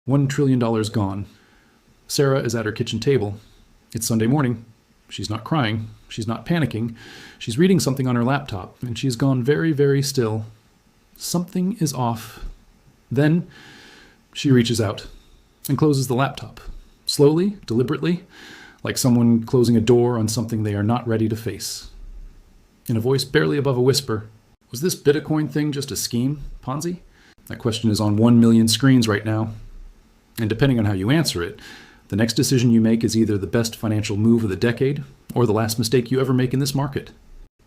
$1 trillion gone. Sarah is at her kitchen table. It's Sunday morning. She's not crying. She's not panicking. She's reading something on her laptop, and she's gone very, very still. Something is off. Then she reaches out and closes the laptop. Slowly, deliberately, like someone closing a door on something they are not ready to face. In a voice barely above a whisper, was this Bitcoin thing just a scheme, Ponzi? That question is on 1 million screens right now. And depending on how you answer it, the next decision you make is either the best financial move of the decade or the last mistake you ever make in this market.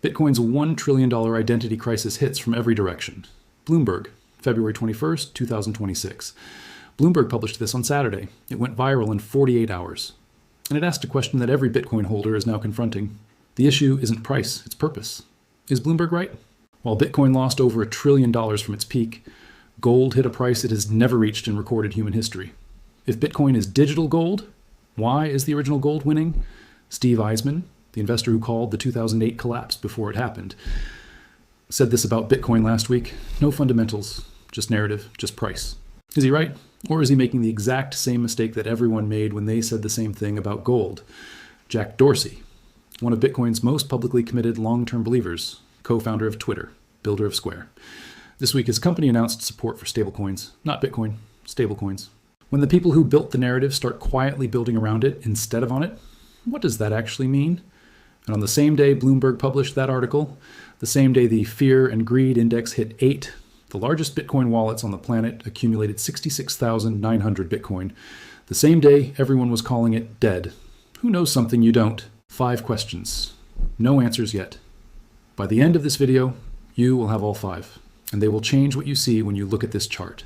Bitcoin's $1 trillion identity crisis hits from every direction. Bloomberg, February 21st, 2026. Bloomberg published this on Saturday. It went viral in 48 hours. And it asked a question that every Bitcoin holder is now confronting. The issue isn't price, it's purpose. Is Bloomberg right? While Bitcoin lost over $1 trillion from its peak, gold hit a price it has never reached in recorded human history. If Bitcoin is digital gold, why is the original gold winning? Steve Eisman, the investor who called the 2008 collapse before it happened, said this about Bitcoin last week. No fundamentals, just narrative, just price. Is he right? Or is he making the exact same mistake that everyone made when they said the same thing about gold? Jack Dorsey, one of Bitcoin's most publicly committed long-term believers, co-founder of Twitter, builder of Square. This week, his company announced support for stablecoins, not Bitcoin, stablecoins. When the people who built the narrative start quietly building around it instead of on it, what does that actually mean? And on the same day Bloomberg published that article, the same day the Fear and Greed Index hit 8, the largest Bitcoin wallets on the planet accumulated 66,900 Bitcoin. The same day everyone was calling it dead. Who knows something you don't? 5 questions. No answers yet. By the end of this video, you will have all 5, and they will change what you see when you look at this chart.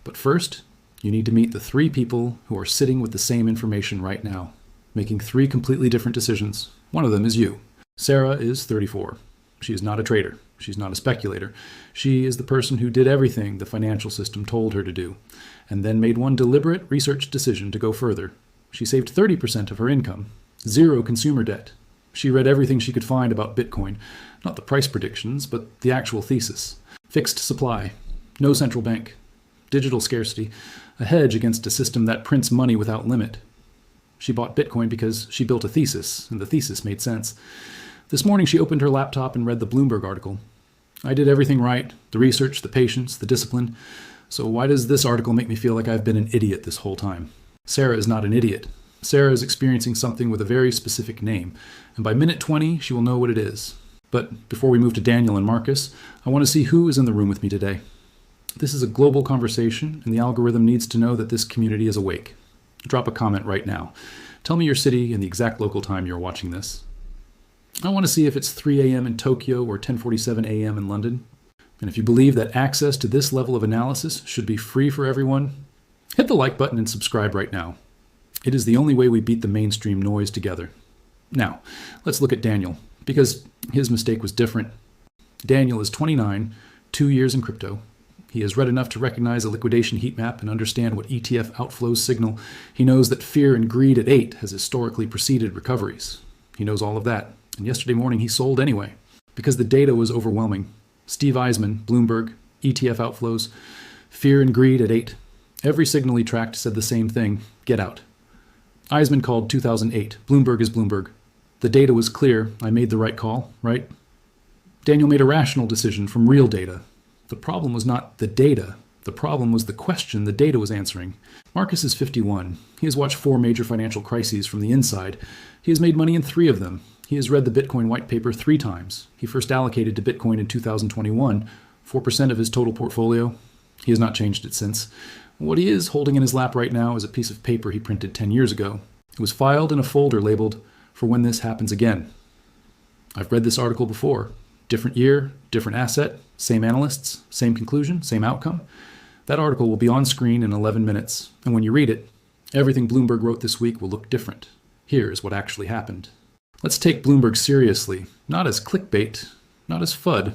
But first, you need to meet the 3 people who are sitting with the same information right now, making 3 completely different decisions. One of them is you. Sarah is 34. She is not a trader. She's not a speculator. She is the person who did everything the financial system told her to do, and then made one deliberate research decision to go further. She saved 30% of her income, 0 consumer debt. She read everything she could find about Bitcoin, not the price predictions, but the actual thesis. Fixed supply, no central bank, digital scarcity, a hedge against a system that prints money without limit. She bought Bitcoin because she built a thesis, and the thesis made sense. This morning she opened her laptop and read the Bloomberg article. I did everything right, the research, the patience, the discipline. So why does this article make me feel like I've been an idiot this whole time? Sarah is not an idiot. Sarah is experiencing something with a very specific name, and by minute 20 she will know what it is. But before we move to Daniel and Marcus, I want to see who is in the room with me today. This is a global conversation, and the algorithm needs to know that this community is awake. Drop a comment right now. Tell me your city and the exact local time you're watching this. I want to see if it's 3 a.m. in Tokyo or 10:47 a.m. in London. And if you believe that access to this level of analysis should be free for everyone, hit the like button and subscribe right now. It is the only way we beat the mainstream noise together. Now, let's look at Daniel, because his mistake was different. Daniel is 29, 2 years in crypto. He has read enough to recognize a liquidation heat map and understand what ETF outflows signal. He knows that fear and greed at 8 has historically preceded recoveries. He knows all of that. And yesterday morning he sold anyway, because the data was overwhelming. Steve Eisman, Bloomberg, ETF outflows, fear and greed at 8. Every signal he tracked said the same thing: get out. Eisman called 2008. Bloomberg is Bloomberg. The data was clear. I made the right call, right? Daniel made a rational decision from real data. The problem was not the data. The problem was the question the data was answering. Marcus is 51. He has watched 4 major financial crises from the inside. He has made money in 3 of them. He has read the Bitcoin white paper 3 times. He first allocated to Bitcoin in 2021, 4% of his total portfolio. He has not changed it since. What he is holding in his lap right now is a piece of paper he printed 10 years ago. It was filed in a folder labeled, "For when this happens again." I've read this article before. Different year, different asset, same analysts, same conclusion, same outcome. That article will be on screen in 11 minutes, and when you read it, everything Bloomberg wrote this week will look different. Here's what actually happened. Let's take Bloomberg seriously, not as clickbait, not as FUD,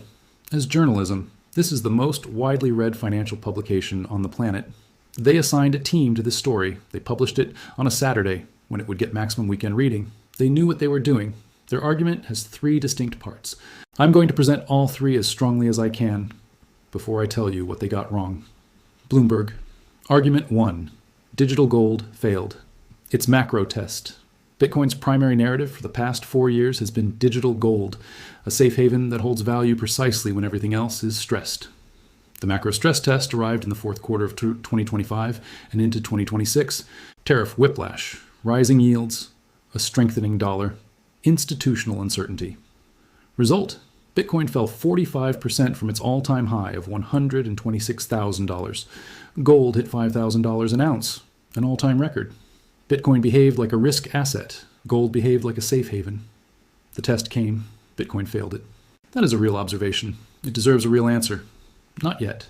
as journalism. This is the most widely read financial publication on the planet. They assigned a team to this story. They published it on a Saturday when it would get maximum weekend reading. They knew what they were doing. Their argument has 3 distinct parts. I'm going to present all 3 as strongly as I can before I tell you what they got wrong. Bloomberg. Argument 1. Digital gold failed. Its macro test. Bitcoin's primary narrative for the past 4 years has been digital gold, a safe haven that holds value precisely when everything else is stressed. The macro stress test arrived in the fourth quarter of 2025 and into 2026. Tariff whiplash, rising yields, a strengthening dollar, institutional uncertainty. Result: Bitcoin fell 45% from its all-time high of $126,000. Gold hit $5,000 an ounce, an all-time record. Bitcoin behaved like a risk asset. Gold behaved like a safe haven. The test came. Bitcoin failed it. That is a real observation. It deserves a real answer. Not yet.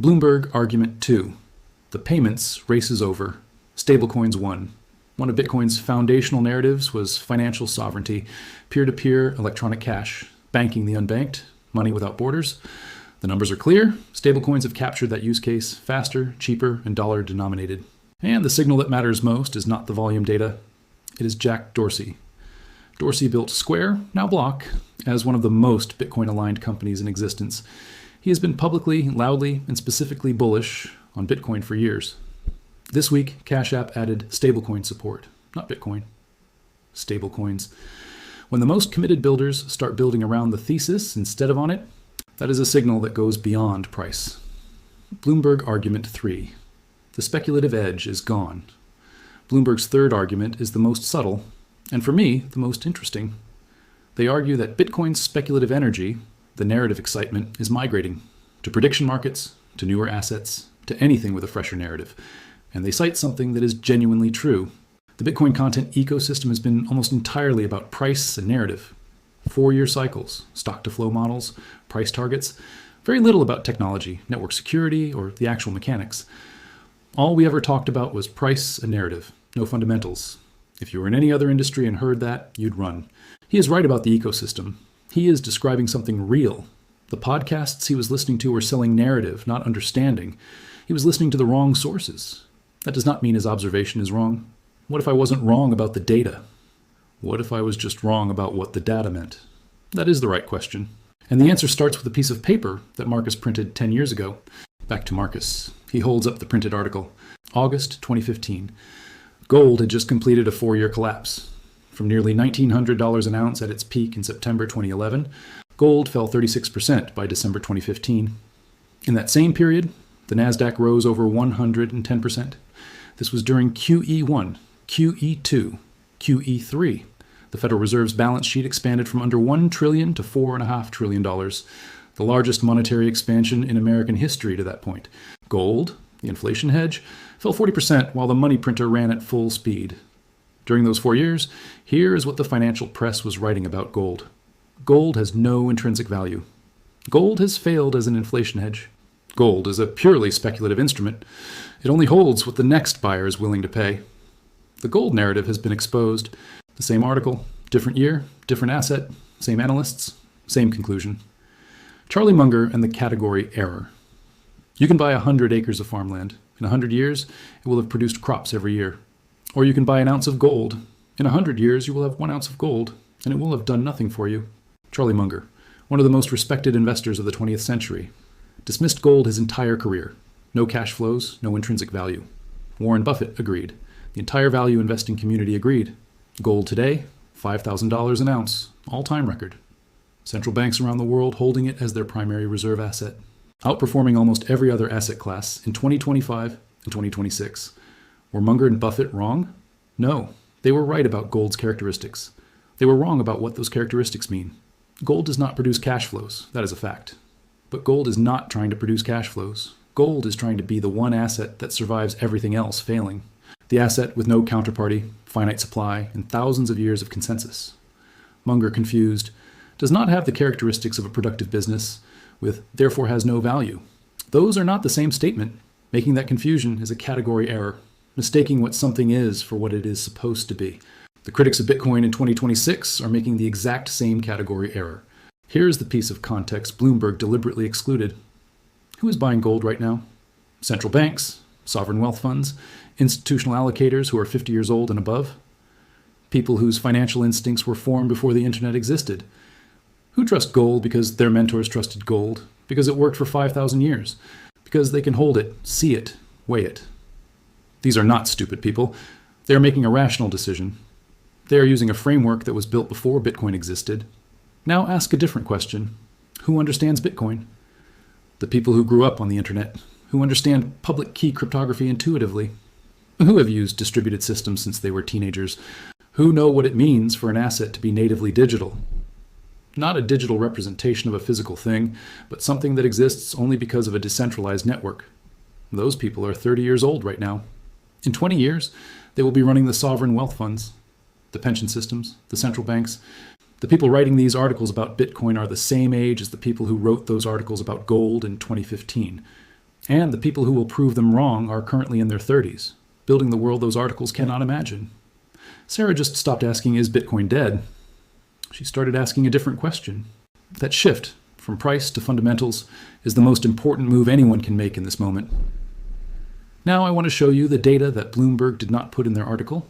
Bloomberg argument 2. The payments race is over. Stablecoins won. One of Bitcoin's foundational narratives was financial sovereignty, peer-to-peer electronic cash, banking the unbanked, money without borders. The numbers are clear. Stablecoins have captured that use case faster, cheaper, and dollar-denominated. And the signal that matters most is not the volume data. It is Jack Dorsey. Dorsey built Square, now Block, as one of the most Bitcoin-aligned companies in existence. He has been publicly, loudly, and specifically bullish on Bitcoin for years. This week, Cash App added stablecoin support, not Bitcoin. Stablecoins. When the most committed builders start building around the thesis instead of on it, that is a signal that goes beyond price. Bloomberg argument 3. The speculative edge is gone. Bloomberg's third argument is the most subtle, and for me, the most interesting. They argue that Bitcoin's speculative energy, the narrative excitement, is migrating to prediction markets, to newer assets, to anything with a fresher narrative. And they cite something that is genuinely true. The Bitcoin content ecosystem has been almost entirely about price and narrative. 4-year cycles, stock-to-flow models, price targets, very little about technology, network security, or the actual mechanics. All we ever talked about was price and narrative, no fundamentals. If you were in any other industry and heard that, you'd run. He is right about the ecosystem. He is describing something real. The podcasts he was listening to were selling narrative, not understanding. He was listening to the wrong sources. That does not mean his observation is wrong. What if I wasn't wrong about the data? What if I was just wrong about what the data meant? That is the right question. And the answer starts with a piece of paper that Marcus printed 10 years ago. Back to Marcus. He holds up the printed article. August 2015. Gold had just completed a 4-year collapse. From nearly $1,900 an ounce at its peak in September 2011, gold fell 36% by December 2015. In that same period, the Nasdaq rose over 110%. This was during QE1, QE2, QE3. The Federal Reserve's balance sheet expanded from under $1 trillion to $4.5 trillion, the largest monetary expansion in American history to that point. Gold, the inflation hedge, fell 40% while the money printer ran at full speed. During those 4 years, here is what the financial press was writing about gold. Gold has no intrinsic value. Gold has failed as an inflation hedge. Gold is a purely speculative instrument. It only holds what the next buyer is willing to pay. The gold narrative has been exposed. The same article, different year, different asset, same analysts, same conclusion. Charlie Munger and the category error. You can buy 100 acres of farmland. In 100 years, it will have produced crops every year. Or you can buy an ounce of gold. In 100 years, you will have 1 ounce of gold, and it will have done nothing for you. Charlie Munger, one of the most respected investors of the 20th century, dismissed gold his entire career. No cash flows, no intrinsic value. Warren Buffett agreed. The entire value investing community agreed. Gold today, $5,000 an ounce, all-time record. Central banks around the world holding it as their primary reserve asset, outperforming almost every other asset class in 2025 and 2026. Were Munger and Buffett wrong? No, they were right about gold's characteristics. They were wrong about what those characteristics mean. Gold does not produce cash flows, that is a fact. But gold is not trying to produce cash flows. Gold is trying to be the one asset that survives everything else failing. The asset with no counterparty, finite supply, and thousands of years of consensus. Munger, confused, does not have the characteristics of a productive business, with therefore has no value. Those are not the same statement. Making that confusion is a category error, mistaking what something is for what it is supposed to be. The critics of Bitcoin in 2026 are making the exact same category error. Here is the piece of context Bloomberg deliberately excluded. Who is buying gold right now? Central banks, sovereign wealth funds, institutional allocators who are 50 years old and above, people whose financial instincts were formed before the internet existed, who trust gold because their mentors trusted gold, because it worked for 5,000 years, because they can hold it, see it, weigh it. These are not stupid people. They are making a rational decision. They are using a framework that was built before Bitcoin existed. Now ask a different question. Who understands Bitcoin? The people who grew up on the internet, who understand public key cryptography intuitively, who have used distributed systems since they were teenagers, who know what it means for an asset to be natively digital. Not a digital representation of a physical thing, but something that exists only because of a decentralized network. Those people are 30 years old right now. In 20 years, they will be running the sovereign wealth funds, the pension systems, the central banks. The people writing these articles about Bitcoin are the same age as the people who wrote those articles about gold in 2015. And the people who will prove them wrong are currently in their 30s, building the world those articles cannot imagine. Sarah just stopped asking, is Bitcoin dead? She started asking a different question. That shift from price to fundamentals is the most important move anyone can make in this moment. Now I want to show you the data that Bloomberg did not put in their article,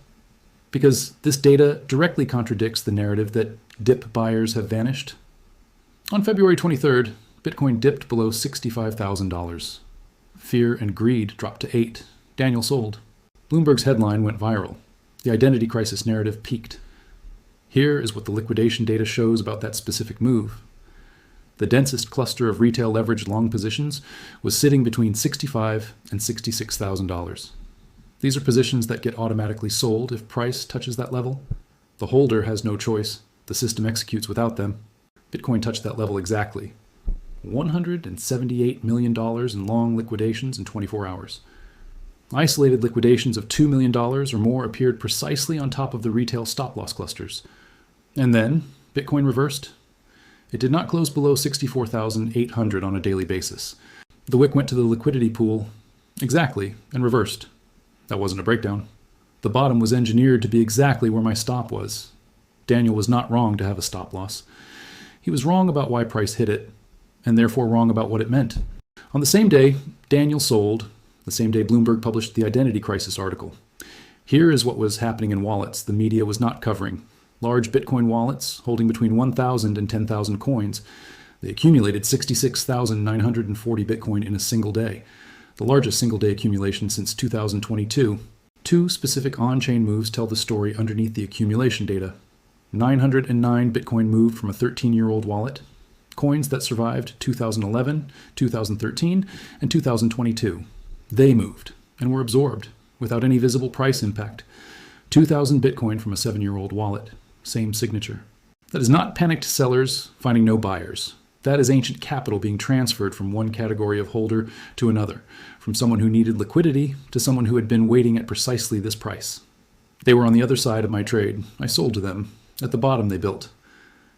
because this data directly contradicts the narrative that dip buyers have vanished. On February 23rd, Bitcoin dipped below $65,000. Fear and greed dropped to 8. Daniel sold. Bloomberg's headline went viral. The identity crisis narrative peaked. Here is what the liquidation data shows about that specific move. The densest cluster of retail leveraged long positions was sitting between $65,000 and $66,000. These are positions that get automatically sold if price touches that level. The holder has no choice. The system executes without them. Bitcoin touched that level exactly. $178 million in long liquidations in 24 hours. Isolated liquidations of $2 million or more appeared precisely on top of the retail stop-loss clusters. And then Bitcoin reversed. It did not close below 64,800 on a daily basis. The wick went to the liquidity pool exactly and reversed. That wasn't a breakdown. The bottom was engineered to be exactly where my stop was. Daniel was not wrong to have a stop loss. He was wrong about why price hit it, and therefore wrong about what it meant. On the same day, Daniel sold, the same day Bloomberg published the identity crisis article. Here is what was happening in wallets the media was not covering. Large Bitcoin wallets holding between 1,000 and 10,000 coins. They accumulated 66,940 Bitcoin in a single day, the largest single-day accumulation since 2022. Two specific on-chain moves tell the story underneath the accumulation data. 909 Bitcoin moved from a 13-year-old wallet, coins that survived 2011, 2013, and 2022. They moved and were absorbed without any visible price impact. 2,000 Bitcoin from a 7-year-old wallet. Same signature. That is not panicked sellers finding no buyers. That is ancient capital being transferred from one category of holder to another, from someone who needed liquidity to someone who had been waiting at precisely this price. They were on the other side of my trade. I sold to them. At the bottom they built.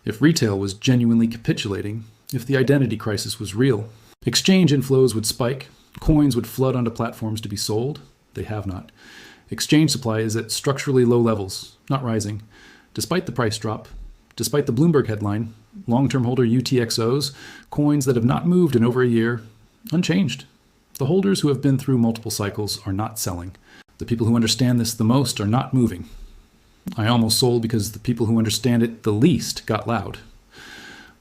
If retail was genuinely capitulating, if the identity crisis was real, exchange inflows would spike, coins would flood onto platforms to be sold. They have not. Exchange supply is at structurally low levels, not rising. Despite the price drop, despite the Bloomberg headline, long-term holder UTXOs, coins that have not moved in over a year, unchanged. The holders who have been through multiple cycles are not selling. The people who understand this the most are not moving. I almost sold because the people who understand it the least got loud.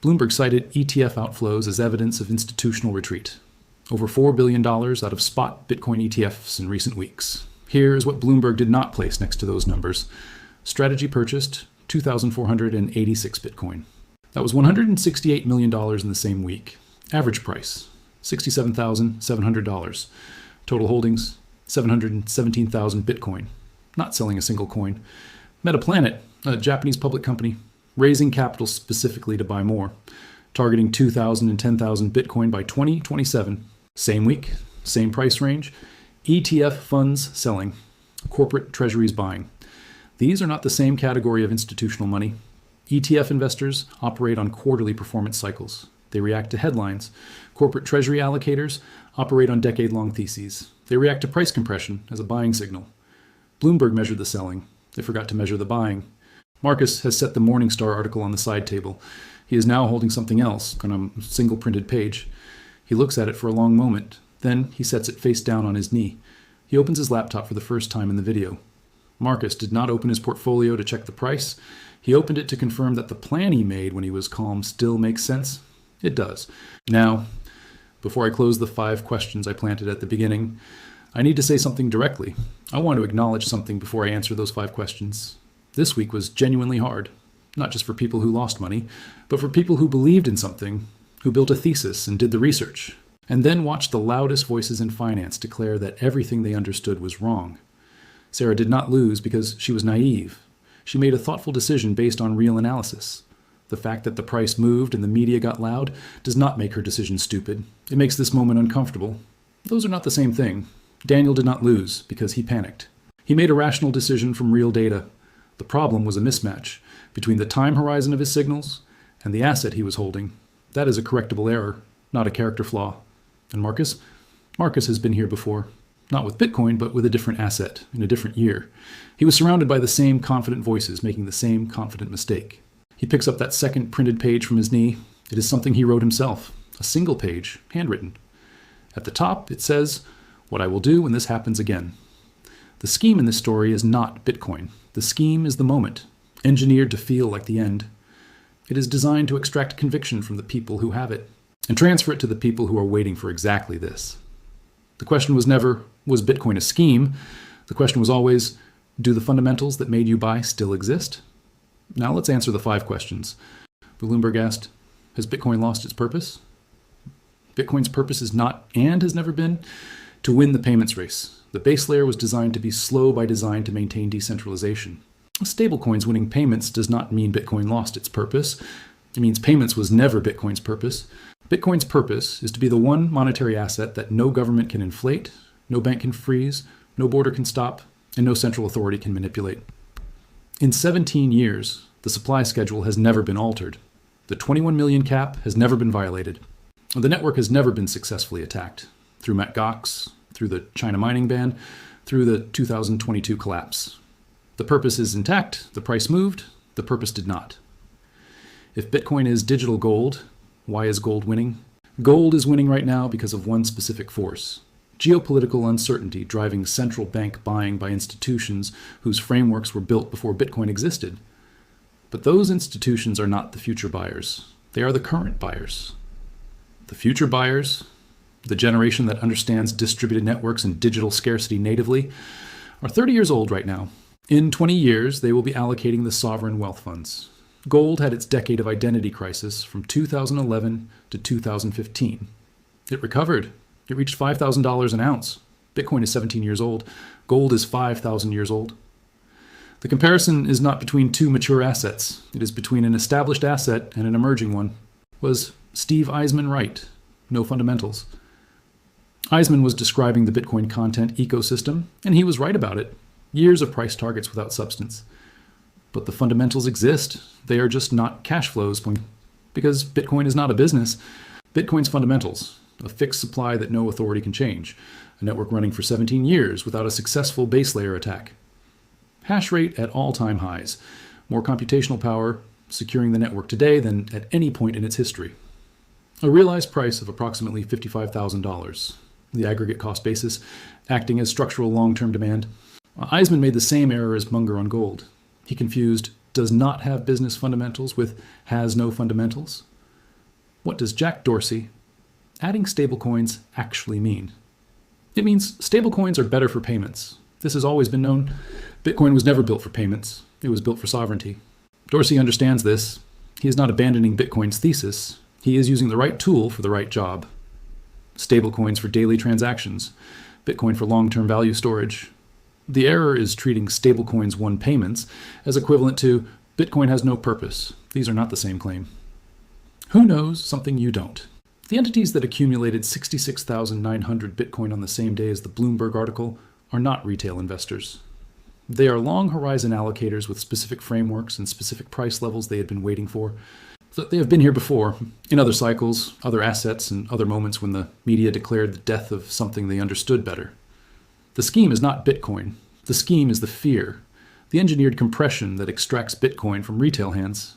Bloomberg cited ETF outflows as evidence of institutional retreat. Over $4 billion out of spot Bitcoin ETFs in recent weeks. Here is what Bloomberg did not place next to those numbers. Strategy purchased 2,486 Bitcoin. That was $168 million in the same week. Average price, $67,700. Total holdings, 717,000 Bitcoin. Not selling a single coin. Metaplanet, a Japanese public company, raising capital specifically to buy more, targeting 2,000 and 10,000 Bitcoin by 2027. Same week, same price range. ETF funds selling, corporate treasuries buying. These are not the same category of institutional money. ETF investors operate on quarterly performance cycles. They react to headlines. Corporate treasury allocators operate on decade-long theses. They react to price compression as a buying signal. Bloomberg measured the selling. They forgot to measure the buying. Marcus has set the Morningstar article on the side table. He is now holding something else on a single printed page. He looks at it for a long moment. Then he sets it face down on his knee. He opens his laptop for the first time in the video. Marcus did not open his portfolio to check the price. He opened it to confirm that the plan he made when he was calm still makes sense. It does. Now, before I close the 5 questions I planted at the beginning, I need to say something directly. I want to acknowledge something before I answer those 5 questions. This week was genuinely hard, not just for people who lost money, but for people who believed in something, who built a thesis and did the research, and then watched the loudest voices in finance declare that everything they understood was wrong. Sarah did not lose because she was naive. She made a thoughtful decision based on real analysis. The fact that the price moved and the media got loud does not make her decision stupid. It makes this moment uncomfortable. Those are not the same thing. Daniel did not lose because he panicked. He made a rational decision from real data. The problem was a mismatch between the time horizon of his signals and the asset he was holding. That is a correctable error, not a character flaw. And Marcus? Marcus has been here before. Not with Bitcoin, but with a different asset in a different year. He was surrounded by the same confident voices making the same confident mistake. He picks up that second printed page from his knee. It is something he wrote himself, a single page, handwritten. At the top, it says, "What I will do when this happens again." The scheme in this story is not Bitcoin. The scheme is the moment, engineered to feel like the end. It is designed to extract conviction from the people who have it and transfer it to the people who are waiting for exactly this. The question was never, was Bitcoin a scheme? The question was always, do the fundamentals that made you buy still exist? Now let's answer the 5 questions. Bloomberg asked, has Bitcoin lost its purpose? Bitcoin's purpose is not, and has never been, to win the payments race. The base layer was designed to be slow by design to maintain decentralization. Stablecoins winning payments does not mean Bitcoin lost its purpose. It means payments was never Bitcoin's purpose. Bitcoin's purpose is to be the one monetary asset that no government can inflate, no bank can freeze, no border can stop, and no central authority can manipulate. In 17 years, the supply schedule has never been altered. The 21 million cap has never been violated. The network has never been successfully attacked, through Mt. Gox, through the China mining ban, through the 2022 collapse. The purpose is intact, the price moved, the purpose did not. If Bitcoin is digital gold, why is gold winning? Gold is winning right now because of one specific force. Geopolitical uncertainty driving central bank buying by institutions whose frameworks were built before Bitcoin existed. But those institutions are not the future buyers. They are the current buyers. The future buyers, the generation that understands distributed networks and digital scarcity natively, are 30 years old right now. In 20 years, they will be allocating the sovereign wealth funds. Gold had its decade of identity crisis from 2011 to 2015. It recovered. It reached $5,000 an ounce. Bitcoin is 17 years old. Gold is 5,000 years old. The comparison is not between two mature assets. It is between an established asset and an emerging one. Was Steve Eisman right? No fundamentals. Eisman was describing the Bitcoin content ecosystem, and he was right about it. Years of price targets without substance. But the fundamentals exist. They are just not cash flows, because Bitcoin is not a business. Bitcoin's fundamentals: a fixed supply that no authority can change, a network running for 17 years without a successful base layer attack. Hash rate at all-time highs, more computational power securing the network today than at any point in its history. A realized price of approximately $55,000, the aggregate cost basis acting as structural long-term demand. Eisman made the same error as Munger on gold. He confused does not have business fundamentals with has no fundamentals. What does Jack Dorsey adding stablecoins actually mean? It means stablecoins are better for payments. This has always been known. Bitcoin was never built for payments. It was built for sovereignty. Dorsey understands this. He is not abandoning Bitcoin's thesis. He is using the right tool for the right job. Stablecoins for daily transactions. Bitcoin for long-term value storage. The error is treating stablecoins one payments as equivalent to Bitcoin has no purpose. These are not the same claim. Who knows something you don't? The entities that accumulated 66,900 Bitcoin on the same day as the Bloomberg article are not retail investors. They are long horizon allocators with specific frameworks and specific price levels they had been waiting for. They have been here before, in other cycles, other assets, and other moments when the media declared the death of something they understood better. The scheme is not Bitcoin. The scheme is the fear, the engineered compression that extracts Bitcoin from retail hands.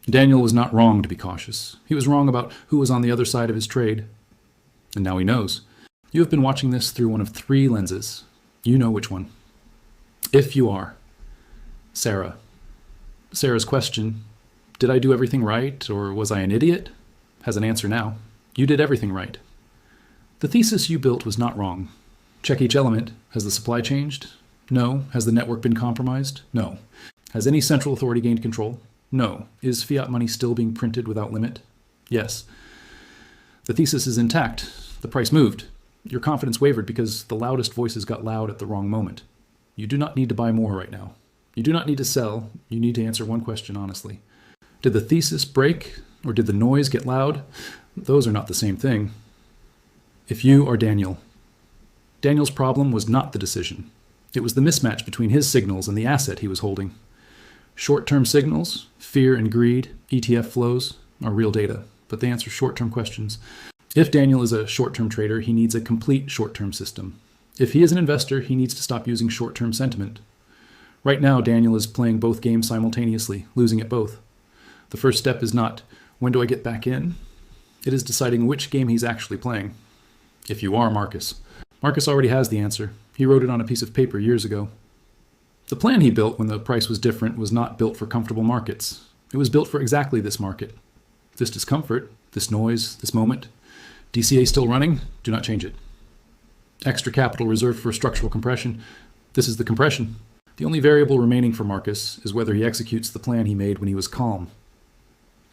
Daniel was not wrong to be cautious. He was wrong about who was on the other side of his trade. And now he knows. You have been watching this through one of 3 lenses. You know which one. If you are. Sarah. Sarah's question, did I do everything right, or was I an idiot, has an answer now. You did everything right. The thesis you built was not wrong. Check each element. Has the supply changed? No. Has the network been compromised? No. Has any central authority gained control? No. Is fiat money still being printed without limit? Yes. The thesis is intact. The price moved. Your confidence wavered because the loudest voices got loud at the wrong moment. You do not need to buy more right now. You do not need to sell. You need to answer one question honestly. Did the thesis break or did the noise get loud? Those are not the same thing. If you are Daniel, Daniel's problem was not the decision. It was the mismatch between his signals and the asset he was holding. Short-term signals, fear and greed, ETF flows, are real data, but they answer short-term questions. If Daniel is a short-term trader, he needs a complete short-term system. If he is an investor, he needs to stop using short-term sentiment. Right now, Daniel is playing both games simultaneously, losing at both. The first step is not, when do I get back in? It is deciding which game he's actually playing. If you are Marcus. Marcus already has the answer. He wrote it on a piece of paper years ago. The plan he built when the price was different was not built for comfortable markets. It was built for exactly this market. This discomfort, this noise, this moment. DCA still running? Do not change it. Extra capital reserved for structural compression. This is the compression. The only variable remaining for Marcus is whether he executes the plan he made when he was calm.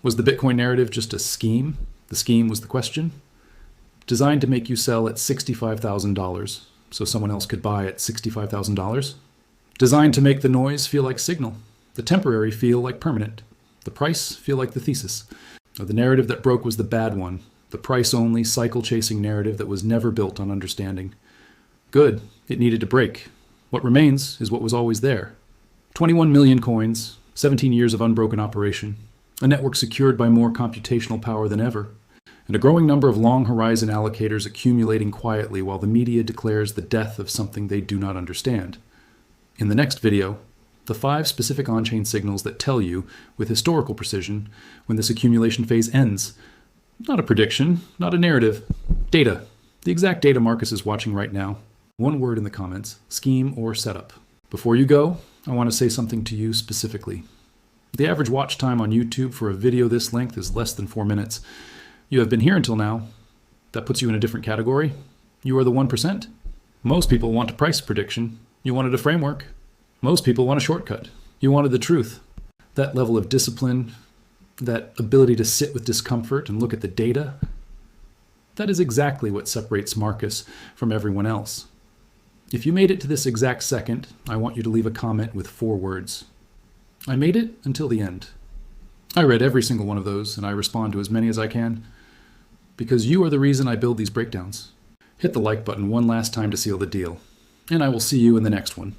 Was the Bitcoin narrative just a scheme? The scheme was the question? Designed to make you sell at $65,000 so someone else could buy at $65,000? Designed to make the noise feel like signal, the temporary feel like permanent, the price feel like the thesis. The narrative that broke was the bad one, the price-only, cycle-chasing narrative that was never built on understanding. Good, it needed to break. What remains is what was always there. 21 million coins, 17 years of unbroken operation, a network secured by more computational power than ever, and a growing number of long-horizon allocators accumulating quietly while the media declares the death of something they do not understand. In the next video, the 5 specific on-chain signals that tell you, with historical precision, when this accumulation phase ends. Not a prediction, not a narrative. Data. The exact data Marcus is watching right now. One word in the comments, scheme or setup. Before you go, I want to say something to you specifically. The average watch time on YouTube for a video this length is less than 4 minutes. You have been here until now. That puts you in a different category. You are the 1%. Most people want a price prediction. You wanted a framework. Most people want a shortcut. You wanted the truth. That level of discipline, that ability to sit with discomfort and look at the data, that is exactly what separates Marcus from everyone else. If you made it to this exact second, I want you to leave a comment with 4 words. I made it until the end. I read every single one of those, and I respond to as many as I can, because you are the reason I build these breakdowns. Hit the like button one last time to seal the deal, and I will see you in the next one.